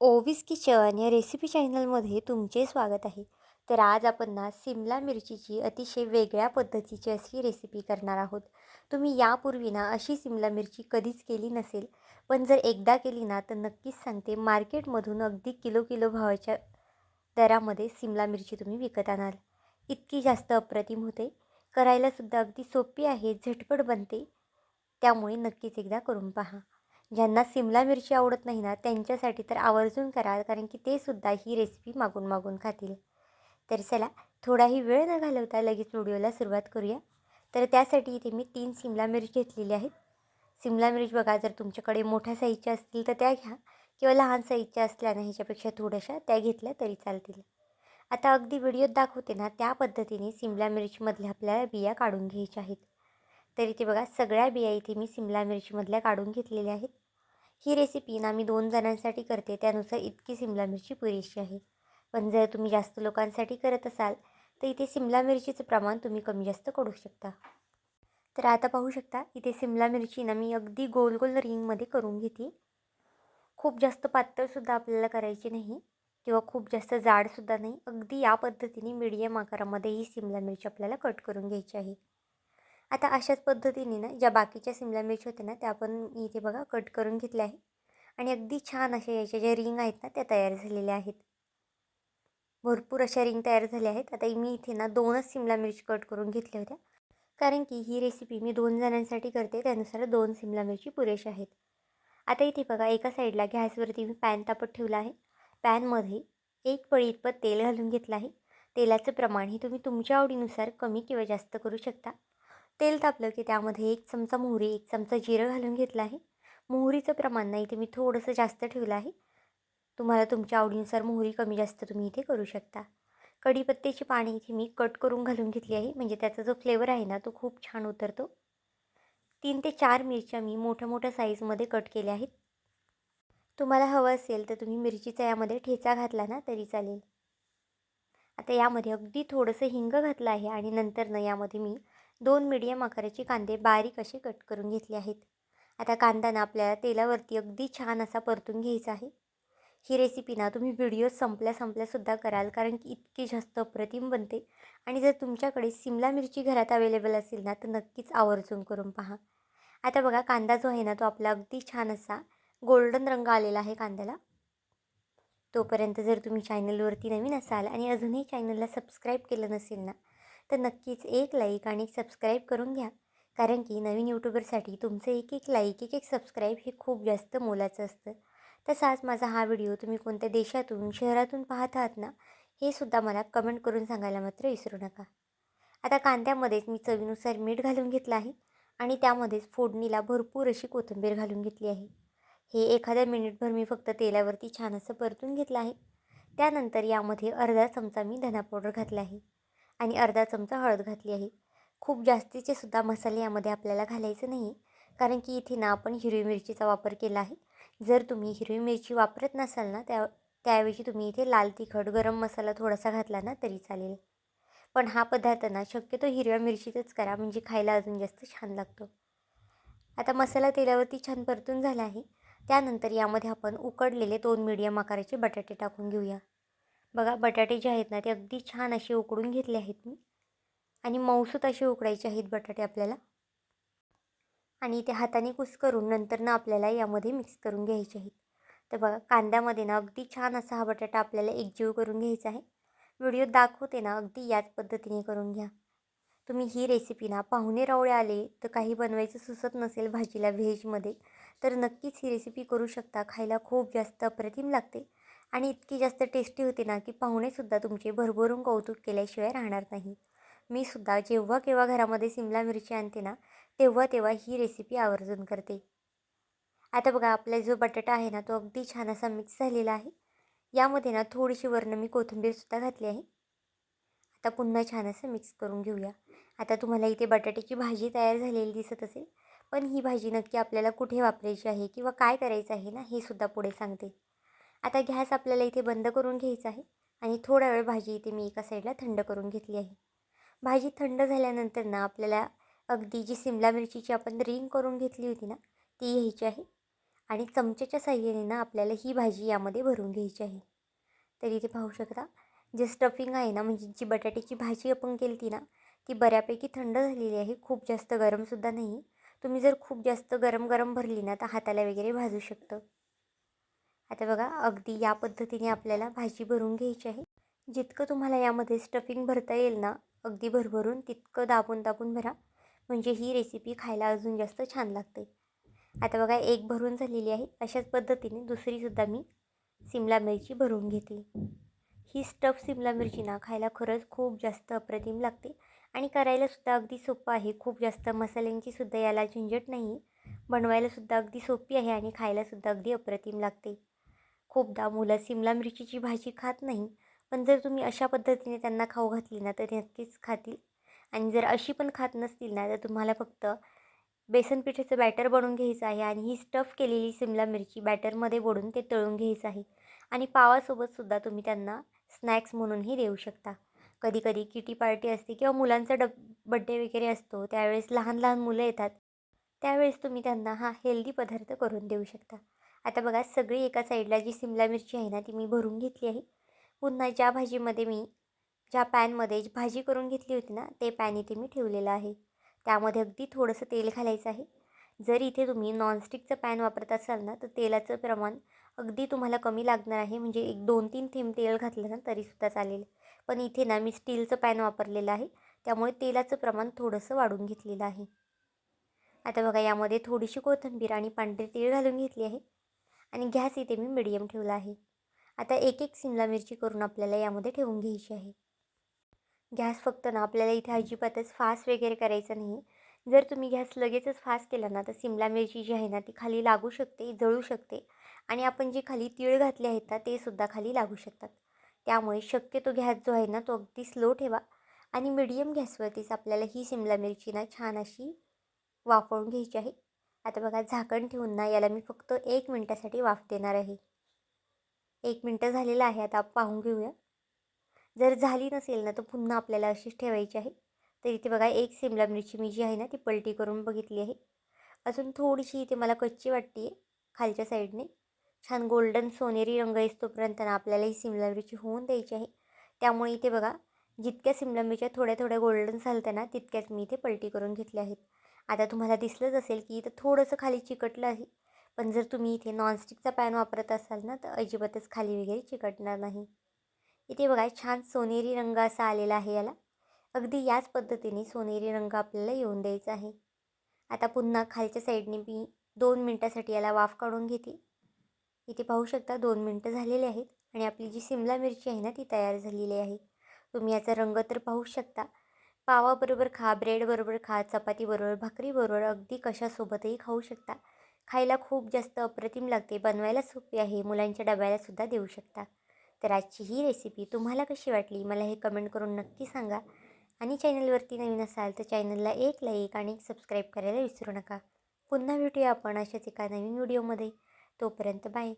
ओवीस kitchen या recipe चॅनलमध्ये तुमचे स्वागत आहे. तर आज आपण ना सिमला मिरचीची अतिशय वेगळ्या पद्धतीची अशी रेसिपी करणार आहोत. तुम्ही यापूर्वी ना अशी सिमला मिरची कधीच केली नसेल, पण जर एकदा केली ना तर नक्कीच सांगते मार्केटमधून अगदी किलो किलो भावाच्या दरामध्ये सिमला मिरची तुम्ही विकत आणाल. इतकी जास्त अप्रतिम होते. करायलासुद्धा अगदी सोपी आहे, झटपट बनते. त्यामुळे नक्कीच एकदा करून पहा. ज्यांना सिमला मिरची आवडत नाही ना, त्यांच्यासाठी तर आवर्जून करा, कारण की ते सुद्धा ही रेसिपी मागून मागून खातील. तर चला, थोडाही वेळ न घालवता लगेच व्हिडिओला सुरुवात करूया. तर त्यासाठी इथे मी 3 सिमला मिरची घेतलेली आहेत. सिमला मिर्च बघा, जर तुमच्याकडे मोठ्या साईजच्या असतील तर त्या घ्या, किंवा लहान साईजच्या असल्या ना ह्याच्यापेक्षा थोड्याशा त्या घेतल्या तरी चालतील. आता अगदी व्हिडिओत दाखवते ना त्या पद्धतीने सिमला मिरचीमधल्या आपल्याला बिया काढून घ्यायच्या आहेत. तर इथे बघा, सगळ्या बिया इथे मी सिमला मिरचीमधल्या काढून घेतलेल्या आहेत. ही रेसिपी ना मी 2 जणांसाठी करते, त्यानुसार इतकी सिमला मिरची पुरेशी आहे. पण जर तुम्ही जास्त लोकांसाठी करत असाल तर इथे सिमला मिरचीचं प्रमाण तुम्ही कमी जास्त करू शकता. तर आता पाहू शकता, इथे सिमला मिरची ना मी अगदी गोल गोल रिंगमध्ये करून घेते. खूप जास्त पातळसुद्धा आपल्याला करायची नाही किंवा खूप जास्त जाडसुद्धा नाही. अगदी या पद्धतीने मीडियम आकारामध्ये ही सिमला मिरची आपल्याला कट करून घ्यायची आहे. आता अशाच पद्धतीने ना ज्या बाकीच्या सिमला मिरची होत्या ना, त्या आपण इथे बघा कट करून घेतल्या आहे. आणि अगदी छान अशा याच्या ज्या रिंग आहेत ना त्या तयार झालेल्या आहेत. भरपूर अशा रिंग तयार झाल्या आहेत. आता मी इथे ना 2च सिमला मिरची कट करून घेतल्या होत्या, कारण की ही रेसिपी मी 2 जणांसाठी करते, त्यानुसार 2 सिमला मिरची पुरेशा आहेत. आता इथे बघा, एका साईडला गॅसवरती मी पॅन तापत ठेवला आहे. पॅनमध्ये 1 पळी इतपत तेल घालून घेतलं आहे. तेलाचं प्रमाण हे तुम्ही तुमच्या आवडीनुसार कमी किंवा जास्त करू शकता. तेल तापलं की त्यामध्ये 1 चमचा मोहरी, 1 चमचा जिरं घालून घेतलं आहे. मोहरीचं प्रमाण ना इथे मी थोडंसं जास्त ठेवलं आहे. तुम्हाला तुमच्या आवडीनुसार मोहरी कमी जास्त तुम्ही इथे करू शकता. कढीपत्त्याची पाने इथे मी कट करून घालून घेतली आहे, म्हणजे त्याचा जो फ्लेवर आहे ना तो खूप छान उतरतो. 3 ते 4 मिरच्या मी मोठ्या मोठ्या साईजमध्ये कट केल्या आहेत. तुम्हाला हवं असेल तर तुम्ही मिरचीचा यामध्ये ठेचा घातला ना तरी चालेल. आता यामध्ये अगदी थोडंसं हिंग घातलं आहे आणि नंतर ना यामध्ये मी 2 मीडियम आकाराचे कांदे बारीक असे कट करून घेतले आहेत. आता कांदा ना आपल्याला तेलावरती अगदी छान असा परतून घ्यायचा आहे. ही रेसिपी ना तुम्ही व्हिडिओ संपल्यासुद्धा कराल, कारण की इतकी जास्त अप्रतिम बनते. आणि जर तुमच्याकडे सिमला मिरची घरात अवेलेबल असेल ना तर नक्कीच आवर्जून करून पहा. आता बघा, कांदा जो आहे ना तो आपला अगदी छान असा गोल्डन रंग आलेला आहे कांद्याला. तोपर्यंत जर तुम्ही चॅनलवरती नवीन असाल आणि अजूनही चॅनलला सबस्क्राईब केलं नसेल ना तर नक्कीच एक लाईक आणि एक सबस्क्राईब करून घ्या, कारण की नवीन यूट्यूबरसाठी तुमचं एक एक लाईक, एक एक सबस्क्राईब हे खूप जास्त मोलाचं असतं. तसाच माझा हा व्हिडिओ तुम्ही कोणत्या देशातून, शहरातून पाहत आहात ना, हे सुद्धा मला कमेंट करून सांगायला मात्र विसरू नका. आता कांद्यामध्येच मी चवीनुसार मीठ घालून घेतलं आहे आणि त्यामध्येच फोडणीला भरपूर अशी कोथिंबीर घालून घेतली आहे. हे एखाद्या मिनिटभर मी फक्त तेलावरती छान असं परतून घेतलं आहे. त्यानंतर यामध्ये अर्धा चमचा मी धना पावडर घातला आहे आणि अर्धा चमचा हळद घातली आहे. खूप जास्तीचे सुद्धा मसाले यामध्ये आपल्याला घालायचे नाही, कारण की इथे ना आपण हिरवी मिरचीचा वापर केला आहे. जर तुम्ही हिरवी मिरची वापरत नसाल ना त्याऐवजी तुम्ही इथे लाल तिखट, गरम मसाला थोडासा घातला ना तरी चालेल. पण हा पदार्थ ना शक्यतो हिरव्या मिरचीतच करा, म्हणजे खायला अजून जास्त छान लागतो. आता मसाला तेलावरती छान परतून झाला आहे. त्यानंतर यामध्ये आपण उकडलेले 2 मीडियम आकाराचे बटाटे टाकून घेऊया. बघा, बटाटे जे आहेत ना ते अगदी छान असे उकडून घेतले आहेत मी, आणि मऊसूत असे उकडायचे आहेत बटाटे आपल्याला. आणि ते हाताने कुस्करून नंतर ना आपल्याला यामध्ये मिक्स करून घ्यायचे आहेत. तर बघा, कांद्यामध्ये ना अगदी छान असा हा बटाटा आपल्याला एकजीव करून घ्यायचा आहे. व्हिडिओत दाखवते ना अगदी याच पद्धतीने करून घ्या. तुम्ही ही रेसिपी ना पाहुणे-रावळे आले तर काही बनवायचं सुचत नसेल भाजीला व्हेजमध्ये, तर नक्कीच ही रेसिपी करू शकता. खायला खूप जास्त अप्रतिम लागते आणि इतकी जास्त टेस्टी होते ना की पाहुणेसुद्धा तुमचे भरभरून कौतुक केल्याशिवाय राहणार नाही. मी सुद्धा जेव्हा केव्हा घरामध्ये सिमला मिरची आणते ना तेव्हा तेव्हा ही रेसिपी आवर्जून करते. आता बघा, आपला जो बटाटा आहे ना तो अगदी छान असा मिक्स झालेला आहे. यामध्ये ना थोडीशी वरनं मी कोथिंबीरसुद्धा घातली आहे. आता पुन्हा छान असं मिक्स करून घेऊया. आता तुम्हाला इथे बटाट्याची भाजी तयार झालेली दिसत असेल, पण ही भाजी नक्की आपल्याला कुठे वापरायची आहे किंवा काय करायचं आहे ना हे सुद्धा पुढे सांगते. आता गॅस आपल्याला इथे बंद करून घ्यायचा आहे आणि थोडा वेळ भाजी इथे मी एका साईडला थंड करून घेतली आहे. भाजी थंड झाल्यानंतर ना आपल्याला अगदी जी सिमला मिरचीची आपण रिंग करून घेतली होती ना ती घ्यायची आहे आणि चमच्याच्या साहाय्याने ना आपल्याला ही भाजी यामध्ये भरून घ्यायची आहे. तर इथे पाहू शकता, जे स्टफिंग आहे ना, म्हणजे जी बटाट्याची भाजी आपण केली ती ना, ती बऱ्यापैकी थंड झालेली आहे. खूप जास्त गरमसुद्धा नाही. तुम्ही जर खूप जास्त गरम गरम भरली ना, तर हाताला वगैरे भाजू शकतं. आता बघा, अगदी या पद्धतीने आपल्याला भाजी भरून घ्यायची आहे. जितकं तुम्हाला यामध्ये स्टफिंग भरता येईल ना, अगदी भरभरून तितकं दाबून दाबून भरा. म्हणजे ही रेसिपी खायला अजून जास्त छान लागते. आता बघा, एक भरून झालेली आहे. अशाच पद्धतीने दुसरीसुद्धा मी सिमला मिरची भरून घेते. ही स्टफ सिमला मिरची ना खायला खरंच खूप जास्त अप्रतिम लागते आणि करायलासुद्धा अगदी सोपं आहे. खूप जास्त मसाल्यांचीसुद्धा याला झंझट नाही. बनवायलासुद्धा अगदी सोपी आहे आणि खायलासुद्धा अगदी अप्रतिम लागते. खूपदा मुलं सिमला मिरचीची भाजी खात नाही, पण जर तुम्ही अशा पद्धतीने त्यांना खाऊ घातली ना, तर ते नक्कीच खातील. आणि जर अशी पण खात नसतील ना, तर तुम्हाला फक्त बेसन पिठाचं बॅटर बनवून घ्यायचं आहे आणि ही स्टफ केलेली सिमला मिरची बॅटरमध्ये बुडवून ते तळून घ्यायचं आहे. आणि पावासोबतसुद्धा तुम्ही त्यांना स्नॅक्स म्हणूनही देऊ शकता. कधी-कधी किटी पार्टी असते किंवा मुलांचा बड्डे वगैरे असतो, त्यावेळेस लहान-लहान मुलं येतात. त्यावेळेस तुम्ही त्यांना हा हेल्दी पदार्थ करून देऊ शकता. आता बघा, सगळी एका साईडला जी सिमला मिरची आहे ना, ती मी भरून घेतली आहे. पुन्हा ज्या पॅनमध्ये भाजी करून घेतली होती ना, ते पॅन इथे मी ठेवलेलं आहे. त्यामध्ये अगदी थोडंसं तेल घालायचं आहे. जर इथे तुम्ही नॉनस्टिकचं पॅन वापरत असाल ना, तर तेलाचं प्रमाण अगदी तुम्हाला कमी लागणार आहे. म्हणजे एक 2-3 थेंब तेल घातलं ना, तरीसुद्धा चालेल. पण इथे ना मी स्टीलचं पॅन वापरलेलं आहे. त्यामुळे तेलाचं प्रमाण थोडंसं वाढून घेतलेलं आहे. आता बघा, यामध्ये थोडीशी कोथिंबीर आणि पांढरे तीळ घालून घेतली आहे आणि गॅस इथे मी मीडियम ठेवला आहे. आता एक एक शिमला मिरची करून आपल्याला यामध्ये ठेवून घ्यायची आहे. गॅस फक्त ना आपल्याला इथे अजिबातच फास्ट वगैरे करायचं नाही. जर तुम्ही गॅस लगेचच फास्ट केला ना, तर शिमला मिरची जी आहे ना, ती खाली लागू शकते, जळू शकते आणि आपण जे खाली तीळ घातले आहेत ना, ते सुद्धा खाली लागू शकतात. त्यामुळे शक्यतो गॅस जो आहे ना, तो अगदी स्लो ठेवा आणि मीडियम गॅसवरतीच आपल्याला ही शिमला मिरची ना छान अशी वाफवून घ्यायची आहे. आता बघा, झाकण ठेवून ना याला मी फक्त 1 मिनिटासाठी वाफ देणार आहे. 1 मिनिटं झालेलं आहे. आता पाहून घेऊया. जर झाली नसेल ना, तर पुन्हा आपल्याला अशीच ठेवायची आहे. तर इथे बघा, एक सिमला मिरची मी जी आहे ना, ती पलटी करून बघितली आहे. अजून थोडीशी इथे मला कच्ची वाटते आहे खालच्या साईडने. छान गोल्डन सोनेरी रंग येईस्तोपर्यंत ना आपल्याला ही सिमला मिरची होऊन द्यायची आहे. त्यामुळे इथे बघा, जितक्या सिमला मिरच्या थोड्या-थोड्या गोल्डन झाल्या ना, तितक्याच मी इथे पलटी करून घेतल्या आहेत. आता तुम्हाला दिसलंच असेल की इथं थोडंसं खाली चिकटलं आहे. पण जर तुम्ही इथे नॉनस्टिकचा पॅन वापरत असाल ना, तर अजिबातच खाली वगैरे चिकटणार नाही. इथे बघा, छान सोनेरी रंग असा आलेला आहे याला. अगदी याच पद्धतीने सोनेरी रंग आपल्याला येऊन द्यायचा आहे. आता पुन्हा खालच्या साईडने मी 2 मिनटासाठी याला वाफ काढून घेते. इथे पाहू शकता, 2 मिनटं झालेले आहेत आणि आपली जी सिमला मिरची आहे ना, ती तयार झालेली आहे. तुम्ही याचा रंग तर पाहू शकता. पावाबरोबर खा, ब्रेडबरोबर खा, चपातीबरोबर, भाकरीबरोबर, अगदी कशासोबतही खाऊ शकता. खायला खूप जास्त अप्रतिम लागते. बनवायला सोपी आहे. मुलांच्या डब्यालासुद्धा देऊ शकता. तर आजची ही रेसिपी तुम्हाला कशी वाटली, मला हे कमेंट करून नक्की सांगा. आणि चॅनलवरती नवीन असाल तर चॅनलला एक लाईक आणि सबस्क्राईब करायला विसरू नका. पुन्हा भेटूया आपण अशाच एका नवीन व्हिडिओमध्ये. तोपर्यंत बाय.